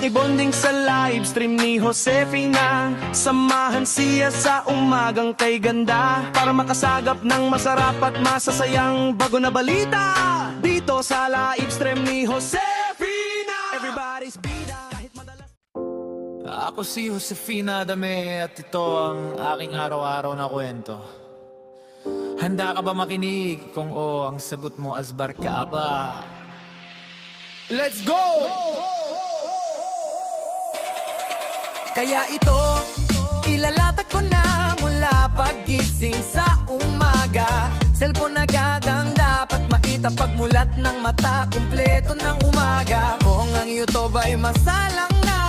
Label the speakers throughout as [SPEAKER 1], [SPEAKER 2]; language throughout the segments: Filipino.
[SPEAKER 1] Makibonding sa live stream ni Josefina, samahan siya sa umagang kay ganda, para makasagap ng masarap at masasayang bago na balita. Dito sa live stream ni Josefina, everybody's bida kahit madalas.
[SPEAKER 2] Ako si Josefina Adame at ito ang aking araw-araw na kwento. Handa ka ba makinig? Kung oo, ang sagot mo asbar ka ba? Let's go!
[SPEAKER 3] Kaya ito, ilalatag ko na mula paggising sa umaga. Cellphone agad ang dapat maitapagmulat ng mata, kumpleto ng umaga. Kung ang YouTube ay masalang na,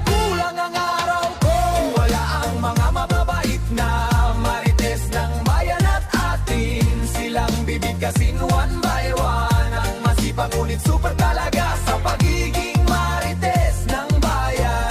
[SPEAKER 3] kulang ang araw ko. Wala ang mga mababait na marites ng bayan at atin. Silang bibigkasin one by one, ang masipag ngunit super talaga sa pagiging marites ng bayan.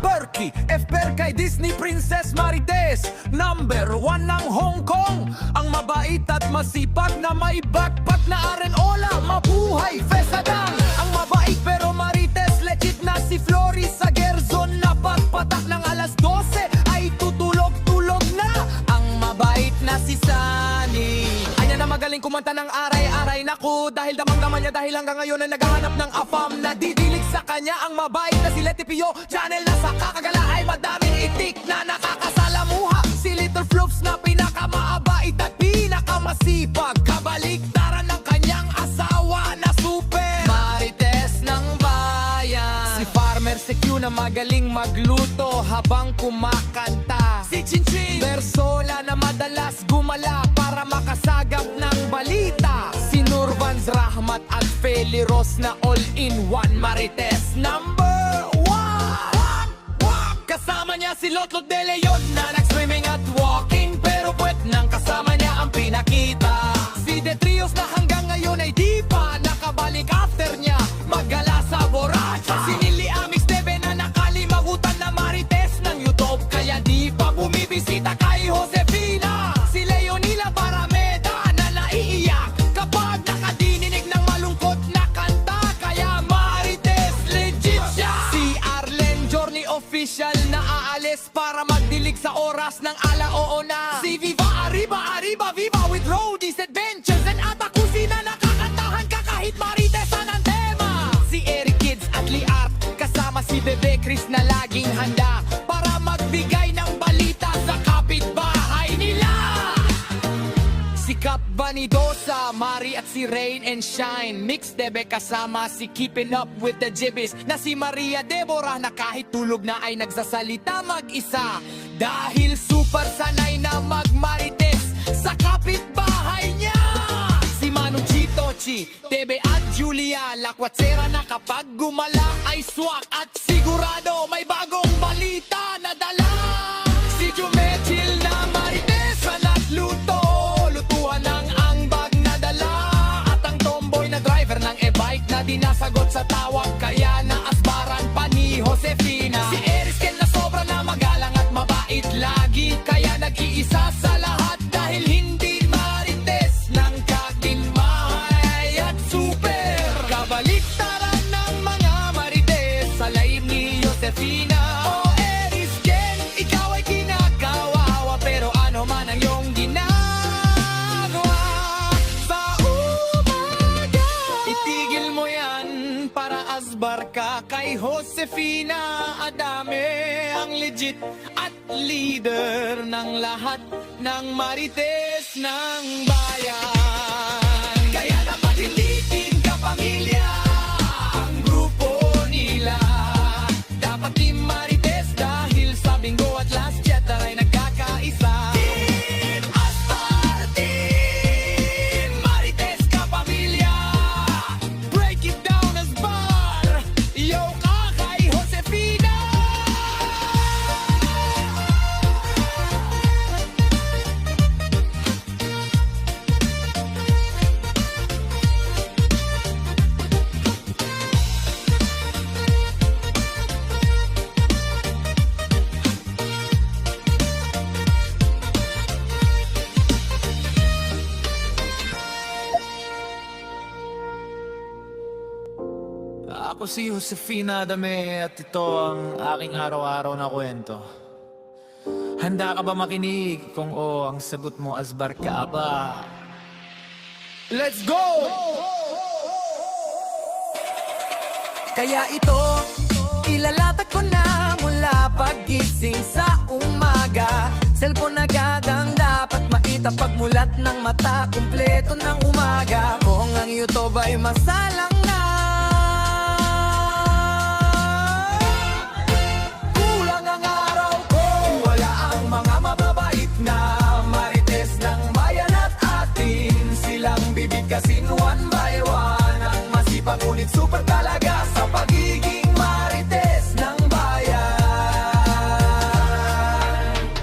[SPEAKER 3] Perky, FPR kay Disney Princess Marites, number 1 ng Hong Kong. Ang mabait at masipag na may backpack na arenola. Mabuhay, Fesadang. Ang mabait pero marites, legit na si Floris sa Gerzon. Na pagpatak ng alas 12 ay tutulog-tulog na. Ang mabait na si Sunny, anya na magaling kumanta ng aray-aray. Naku, dahil damang-daman niya, dahil hanggang ngayon ay naghahanap ng afam. Nadidilig sa kanya ang mabait na si Leti Pio. Channel na sa kakagala ay madaming itik na nakakasalamuha. Si Little Flops na pinakamaabait at pinakamasipag. Kabaliktaran ng kanyang asawa na super marites ng bayan. Si Farmer si Q na magaling magluto habang kumakanta. Si Chinchin Bersola na madalas gumala para makasagap ng balita. Si Nurvans Rahmat at Feli Ros na all-in-one marites number 1. Kasama niya si Lotlot de Leon na nag-swimming at walking, pero puwet nang kasama niya ang pinakita. Si Detrios na hanggang ngayon ay di pa nakabalik after niya maggala sa Borracha. Si Nili Amix Debe na nakalimagutan na marites ng YouTube, kaya di pa bumibisita kay Josefina. Si Leonila Barameda na naiiyak kapag nakadininig ng malungkot na kanta, kaya marites legit siya. Si Arlen Journey official na aalis para magdilig sa oras ng alaoo na. Si Viva Arriba Arriba Viva with Roadies Adventures and Atakusi na nakakantahan ka kahit maritesan ang tema. Si Eric Kids at Liart kasama si Bebe Chris na laging handa para magbigay ng balita sa kapitbahay nila. Si Cap Vanidosa, Mari at si Rain and Shine, Mix Debe kasama si Keeping Up with the Jibbies na si Maria Deborah na kahit tulog na ay nagsasalita mag-isa. Dahil super sanay na magmarites sa kapitbahay niya. Si Manu Chito, Chi, Tebe at Julia Lakwatsera na kapag gumala ay swak at sigurado may bagong balita na dala. Si Jumechil na marites na nagluto, lutuan ng angbag na dala. At ang tomboy na driver ng e-bike na dinasagot sa tawag, kaya naasbaran pa ni Josefina. Si Erisken na sobra na magalang at mabait lagi, kaya nag-iisa sa lahat dahil hindi marites ng kaginmahay at super. Kabaliktaran ng mga marites sa laim ni Josefina. O Erisken, ikaw ay kinakawawa, pero ano man ang iyong ginagawa sa umaga, itigil mo yan para asbar ka kay Josefina Adame, ang legit at leader ng lahat ng marites ng bayan. Kaya dapat hindi ka pamilya ang grupo nila. Dapat team marites dahil sa bingo at last chatter ay nagkakaisa. Team Astar, Team Marites ka pamilya. Break it down as bar. Yo ka kay Josefina.
[SPEAKER 2] Ako si Josefina Adame at ito ang aking araw-araw na kwento. Handa ka ba makinig? Kung oo, ang sagot mo, Asbar ka ba?
[SPEAKER 3] Let's go! Kaya ito, ilalatag ko na mula paggising sa umaga. Cellphone agad ang dapat makita pagmulat ng mata. Kumpleto ng umaga. Kung ang YouTube ay masalang na, kulang ang araw ko. Wala ang mga mababait na marites ng bayan at atin. Silang bibigkasin one by one. Ang masipag ngunit super talaga sa pagiging marites ng bayan.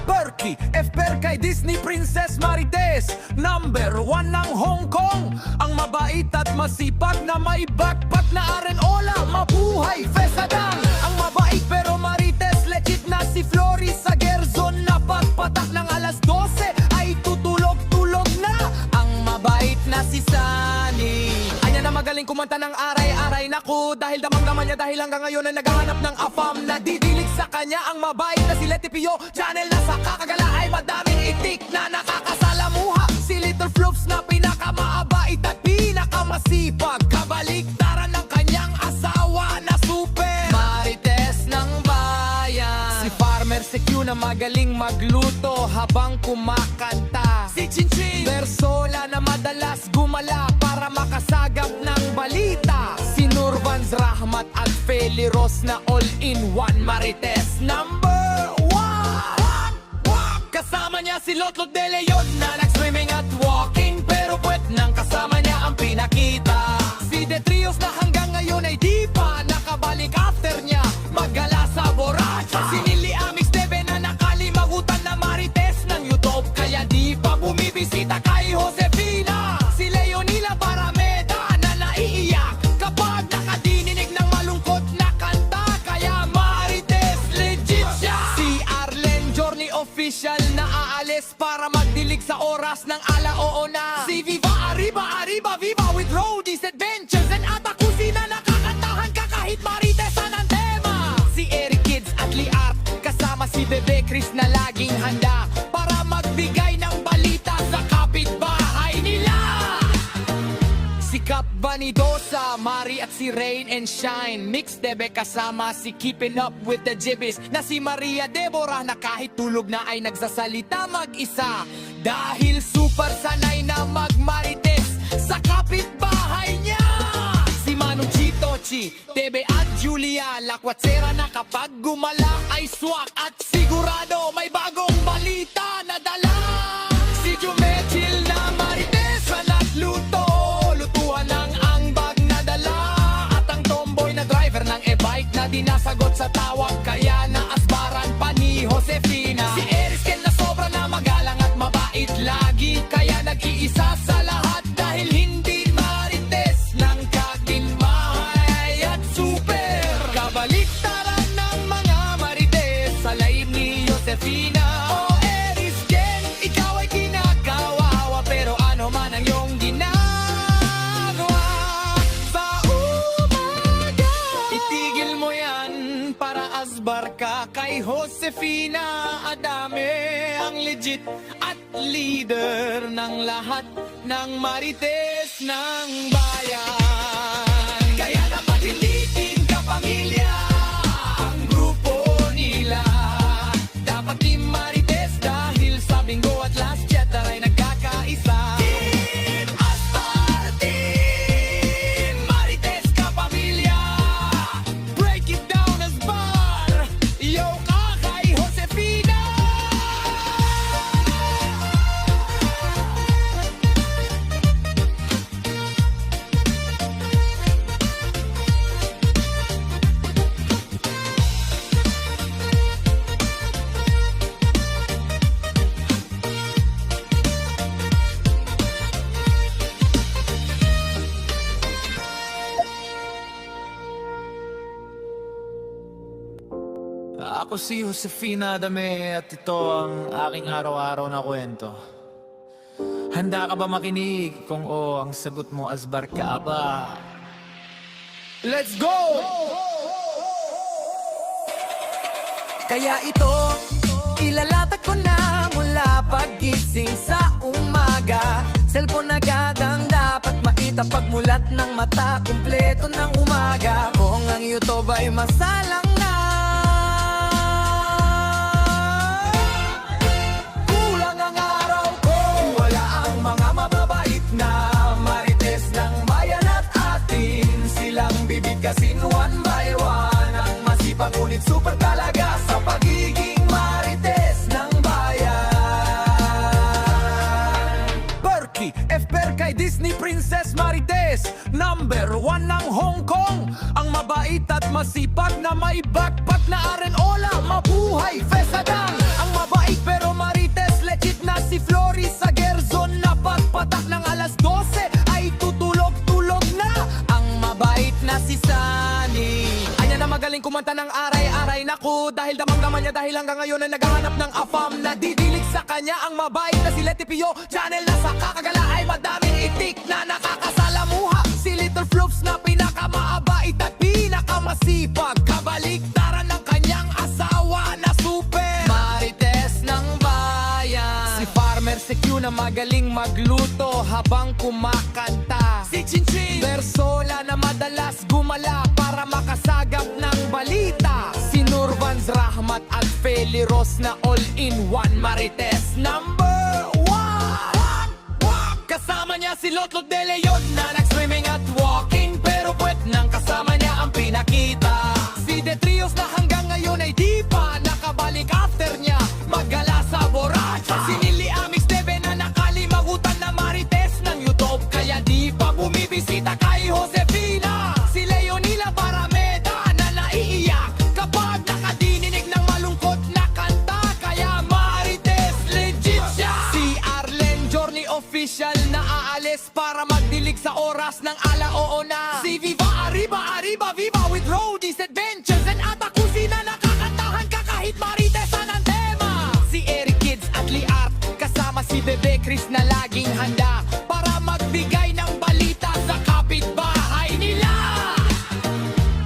[SPEAKER 3] Berkeley, FPR kay Disney Princess Marites. Number 1 ng Hong Kong. Ang mabait at masipag na may backpack na arenola. Mabuhay, Fesadang. Ang mabait pero marites, legit na si Flory sa Gerzon. Na pagpatak ng alas 12 ay tutulog-tulog na. Ang mabait na si Sunny. Anya na magaling kumanta ng aray-aray. Naku, dahil damang-daman niya dahil hanggang ngayon ay naghahanap ng afam. Nadidilig sa kanya ang mabait na si Leti Pio. Channel na sa kakagala ay madaming itik na nakakasalamuha. Si Little Floops na pinakamaabait at pinakamasipag. Kabaliktaran ng kanyang asawa na super marites ng bayan. Si Farmer Secure na magaling magluto habang kumakanta. Si Chinchin Bersola na madalas gumala para makasagap ng balita. Si Nurvans Rahmat at Feli Ros na all-in-one marites number 1. Kasama niya si Lotlot de Leon na nag-swimming at walking, pero puwet nang kasama niya ang pinakita. Si Detrios na hanggang ngayon ay di pa nakabalik after niya maggala sa borracho. Si Nili Amix Debe na nakalimagutan na marites ng YouTube, kaya di pa bumibisita kay Josefina. Si Leonila Parameda na naiiyak kapag nakadinig ng malungkot na kanta, kaya marites legit siya. Si Arlen Journey official na aalis para magdilig sa oras ng alaoo na. Si Viva Arriba Arriba Viva with Roadies Adventures and Ata Kusina, nakakantahan ka kahit maritesan ang tema. Si Eric Kids at Liart kasama si Bebe Chris na laging handa para magbigay ng balita sa kapitbahay nila. Si Cap Vanidosa, Mari at si Rain and Shine. Mix Debe kasama si Keeping Up with the Jibbies na si Maria Deborah na kahit tulog na ay nagsasalita mag-isa. Dahil super sanay na magmarites sa kapitbahay niya. Si Manong Chitochi, Debe at Julia Lakwatsera na kapag gumala ay swak at sigurado may bagong balita na dala. Si Jumechil na marites na nagluto, lutuan ng ambag na dala. At ang tomboy na driver ng e-bike na dinasagot sa tawag, kaya naasbaran pa ni Josefina. Si Erisken na sobra na magalang at mabait lagi, kaya nag-iisa sa lahat dahil hindi marites ng kaginmahay at super. Kabaliktaran ng mga marites sa laib ni Josefina. O Erisken, ikaw ay kinakawawa, pero ano man ang iyong ginagawa sa umaga, itigil mo yan para asbar ka kay Josefina Adame, ang legit at leader ng lahat ng marites ng bayan. Kaya dapat hindi din kapamilya ang grupo nila. Dapat di marites dahil sa Bingo at Last Cheddar ay nagkakaisa. Team Astar, Team Marites kapamilya. Break it down as bar. Yo ka kay Josefina.
[SPEAKER 2] Ako si Josefina Adame at ito ang aking araw-araw na kwento. Handa ka ba makinig? Kung oo, ang sagot mo, Asbar ka ba?
[SPEAKER 3] Let's go! Kaya ito, ilalatag ko na mula pagising sa umaga. Cellphone agad ang dapat maitapagmulat ng mata. Kumpleto ng umaga. Kung ang YouTube ay masalang na, kulang ang araw ko. Wala ang mga mababait na marites ng bayan at atin. Silang bibigkasin one by one. Ang masipag ngunit super talaga sa pagiging marites ng bayan. Berkey, FPR kay Disney Princess Marites. Number 1 ng Hong Kong. Ang mabait at masipag na may backpack na arenola. Mabuhay, Fesadang. Ang mabait pero marites, legit na si Floris sa Gerzon. Na pagpatak ng alas 12 ay tutulog-tulog na. Ang mabait na si Sunny. Anya na magaling kumanta ng aray-aray. Naku, dahil damang-daman niya dahil hanggang ngayon ay naghahanap ng afam. Nadidilig sa kanya ang mabait na si Letty Pio. Channel na sa kakagala ay madaming itik na nakakasalamuha. Si Little Floops na pinakamaabait at pinakamasipag. Kabaliktaran ng kanyang asawa na super marites ng bayan. Si Farmer si Q na magaling magluto habang kumakanta. Si Chinchin Bersola na madalas gumala para makasagap ng balita. Si Nurvans Rahmat at Feli Ros na all-in-one marites number 1. Kasama niya si Lotlot de Leon na nag-swimming at walking. Pero puwet nang kasama niya ang pinakita. Si The Trios na hanggang ngayon ay di pa nakabalik after niya maggala sa Borracha. Si Nili Amix Teve na nakalimagutan na marites ng YouTube. Kaya di pa bumibisita kay Josefina. Si Leonila Parameda na naiiyak kapag nakadinig ng malungkot na kanta. Kaya marites legit siya. Si Arlen Journey official na aalis para magdilig sa oras ng alaoo na. Si Viva Arriba Arriba Viva with Roadies Adventures and Atakusi na nakakantahan ka kahit maritesan ang tema. Si Eric Kids at Liart kasama si Bebe Chris na laging handa para magbigay ng balita sa kapitbahay nila.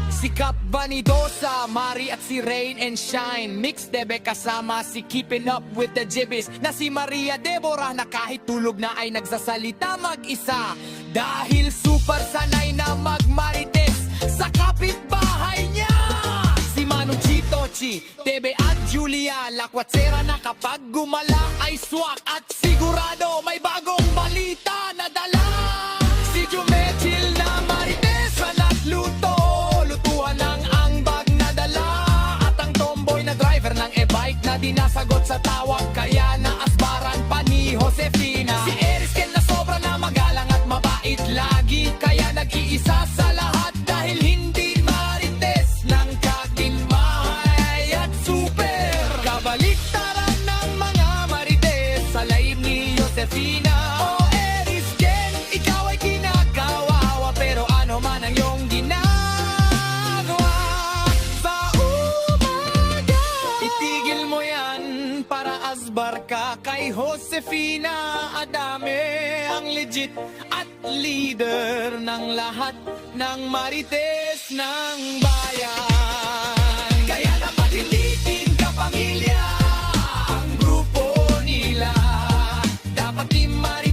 [SPEAKER 3] Si Cap Vanidosa, Mari at si Rain and Shine. Mix Debe kasama si Keeping Up with the Jibbies na si Maria Deborah na kahit tulog na ay nagsasalita mag-isa. Dahil super sanay na magmarites sa kapitbahay niya. Si Manong Chitochi, Tebe at Julia Lakwatsera na kapag gumala ay swak at sigurado may bagong balita na dala. Si Jumechil na marites na nagluto, lutuan ng angbag na dala. At ang tomboy na driver ng e-bike na dinasagot sa tawag kaya naasbaran pa ni Josefina. Si Erisken na sobra na magalang at mabait lagi kaya nag-iisa sa lahat dahil hindi marites ng kakinmahay at super. Kabaliktaran ng mga marites sa laib ni Josefina. O Erisken, ikaw ay kinakawawa pero ano man ang iyong ginagawa sa umaga. Itigil mo yan para asbar ka kay Josefina Adame, ang legit at leader ng lahat ng marites ng bayan. Kaya dapat hindi din kapamilya ang grupo nila. Dapat di marites